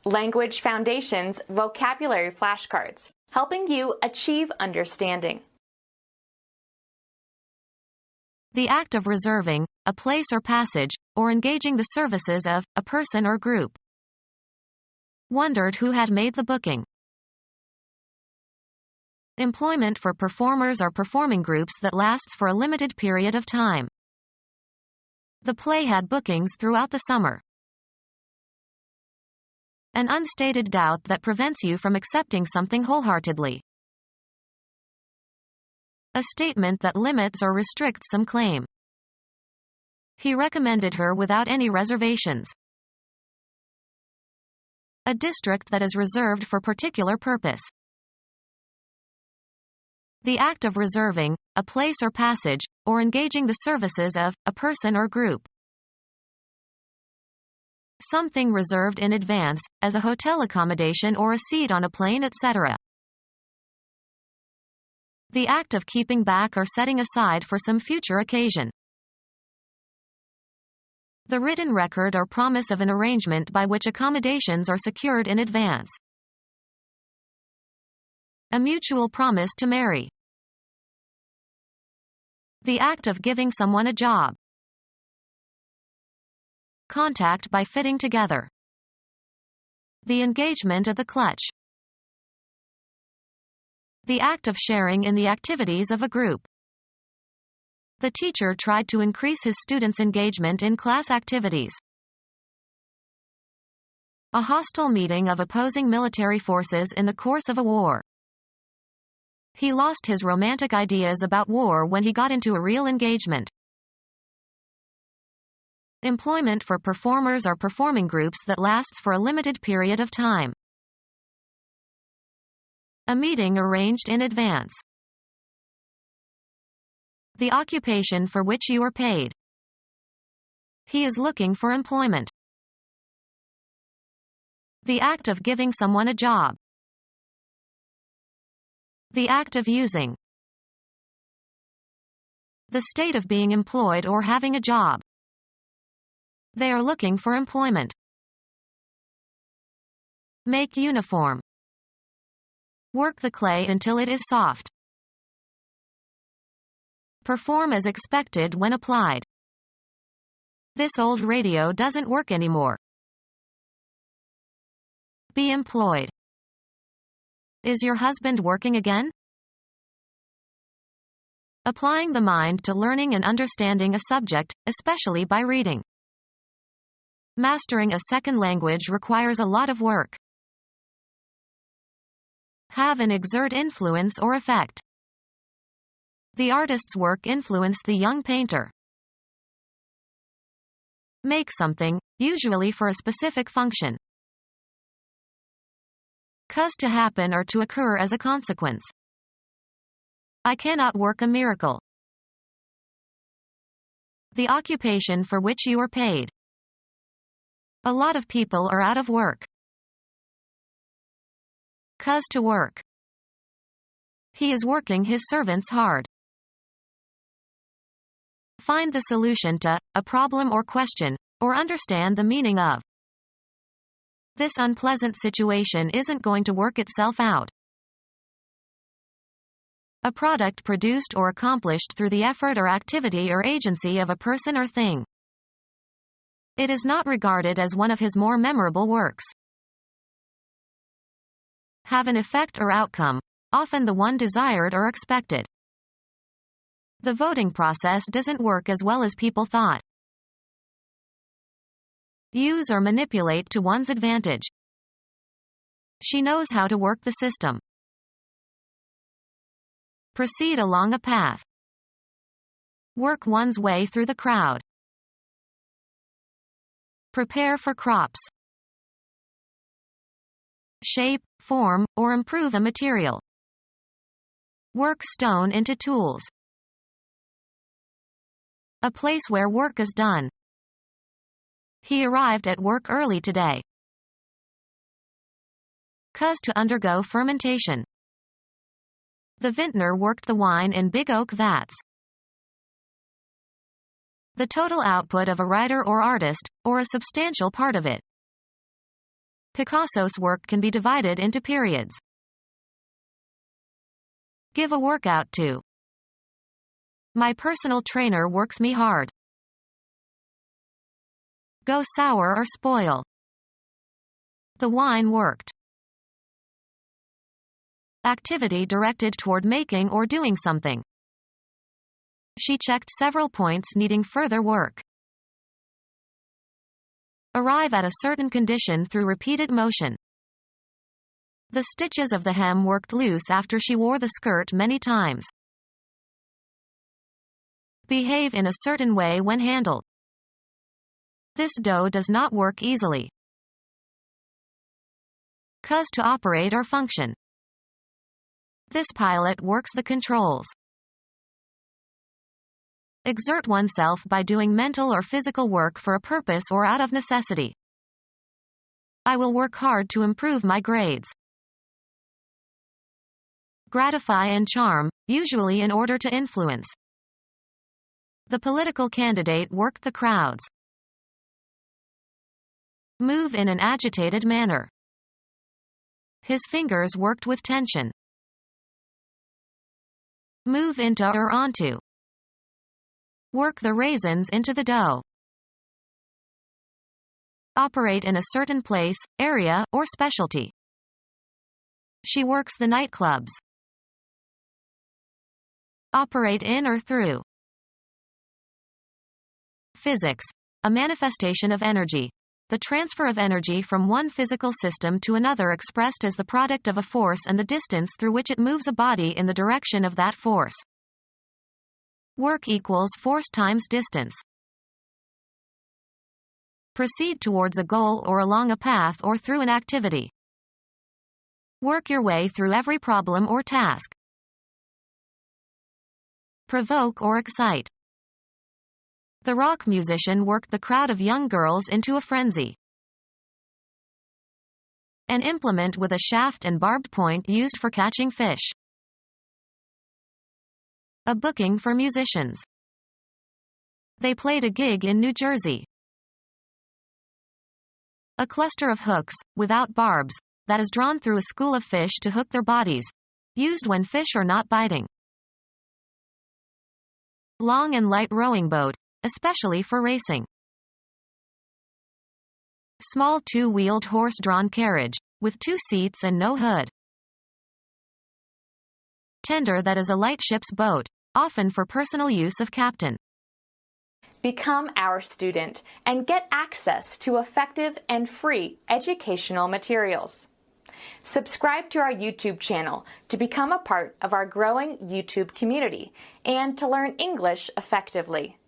Language Foundations Vocabulary Flashcards, helping you achieve understanding. The act of reserving a place or passage, or engaging the services of a person or group. Wondered who had made the booking. Employment for performers or performing groups that lasts for a limited period of time. The play had bookings throughout the summer. An unstated doubt that prevents you from accepting something wholeheartedly. A statement that limits or restricts some claim. He recommended her without any reservations. A district that is reserved for particular purpose. The act of reserving a place or passage, or engaging the services of a person or group. Something reserved in advance, as a hotel accommodation or a seat on a plane, etc. The act of keeping back or setting aside for some future occasion. The written record or promise of an arrangement by which accommodations are secured in advance. A mutual promise to marry. The act of giving someone a job. Contact by fitting together. The engagement of the clutch. The act of sharing in the activities of a group. The teacher tried to increase his students' engagement in class activities. A hostile meeting of opposing military forces in the course of a war. He lost his romantic ideas about war when he got into a real engagement. Employment for performers or performing groups that lasts for a limited period of time. A meeting arranged in advance. The occupation for which you are paid. He is looking for employment. The act of giving someone a job. The act of using. The state of being employed or having a job. They are looking for employment. Make uniform. Work the clay until it is soft. Perform as expected when applied. This old radio doesn't work anymore. Be employed. Is your husband working again? Applying the mind to learning and understanding a subject, especially by reading. Mastering a second language requires a lot of work. Have and exert influence or effect. The artist's work influenced the young painter. Make something, usually for a specific function. Cause to happen or to occur as a consequence. I cannot work a miracle. The occupation for which you are paid. A lot of people are out of work. Cause to work. He is working his servants hard. Find the solution to a problem or question, or understand the meaning of. This unpleasant situation isn't going to work itself out. A product produced or accomplished through the effort or activity or agency of a person or thing. It is not regarded as one of his more memorable works. Have an effect or outcome, often the one desired or expected. The voting process doesn't work as well as people thought. Use or manipulate to one's advantage. She knows how to work the system. Proceed along a path. Work one's way through the crowd. Prepare for crops. Shape, form, or improve a material. Work stone into tools. A place where work is done. He arrived at work early today. Cause to undergo fermentation. The vintner worked the wine in big oak vats. The total output of a writer or artist, or a substantial part of it. Picasso's work can be divided into periods. Give a workout to. My personal trainer works me hard. Go sour or spoil. The wine worked. Activity directed toward making or doing something. She checked several points needing further work. Arrive at a certain condition through repeated motion. The stitches of the hem worked loose after she wore the skirt many times. Behave in a certain way when handled. This dough does not work easily. Cause to operate or function. This pilot works the controls. Exert oneself by doing mental or physical work for a purpose or out of necessity. I will work hard to improve my grades. Gratify and charm, usually in order to influence. The political candidate worked the crowds. Move in an agitated manner. His fingers worked with tension. Move into or onto. Work the raisins into the dough. Operate in a certain place, area, or specialty. She works the nightclubs. Operate in or through. Physics. A manifestation of energy. The transfer of energy from one physical system to another expressed as the product of a force and the distance through which it moves a body in the direction of that force. Work equals force times distance. Proceed towards a goal or along a path or through an activity. Work your way through every problem or task. Provoke or excite. The rock musician worked the crowd of young girls into a frenzy. An implement with a shaft and barbed point used for catching fish. A booking for musicians. They played a gig in New Jersey. A cluster of hooks, without barbs, that is drawn through a school of fish to hook their bodies. Used when fish are not biting. Long and light rowing boat, especially for racing. Small two-wheeled horse-drawn carriage, with 2 seats and no hood. Tender, that is a light ship's boat, often for personal use of captain. Become our student and get access to effective and free educational materials. Subscribe to our YouTube channel to become a part of our growing YouTube community and to learn English effectively.